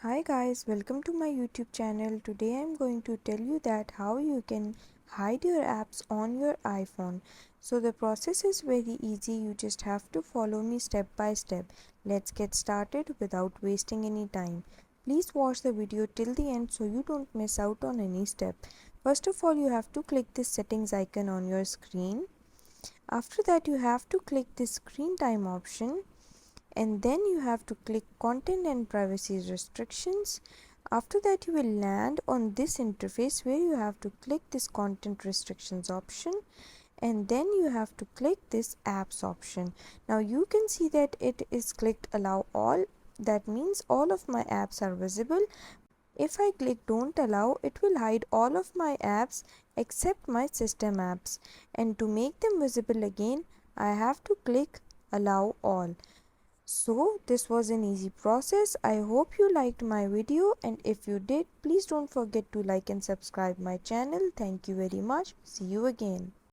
Hi guys, welcome to my YouTube channel. Today I'm going to tell you that how you can hide your apps on your iPhone. So the process is very easy. You just have to follow me step by step. Let's get started without wasting any time. Please watch the video till the end so you don't miss out on any step. First of all, you have to click this settings icon on your screen. After that, you have to click this screen time option, and then you have to click content and privacy restrictions. After that, you will land on this interface where you have to click this content restrictions option, and then you have to click this apps option. Now you can see that it is clicked allow all. That means all of my apps are visible. If I click don't allow, it will hide all of my apps except my system apps, and to make them visible again I have to click allow all. So this was an easy process. I hope you liked my video, and if you did, please don't forget to like and subscribe my channel. Thank you very much. See you again.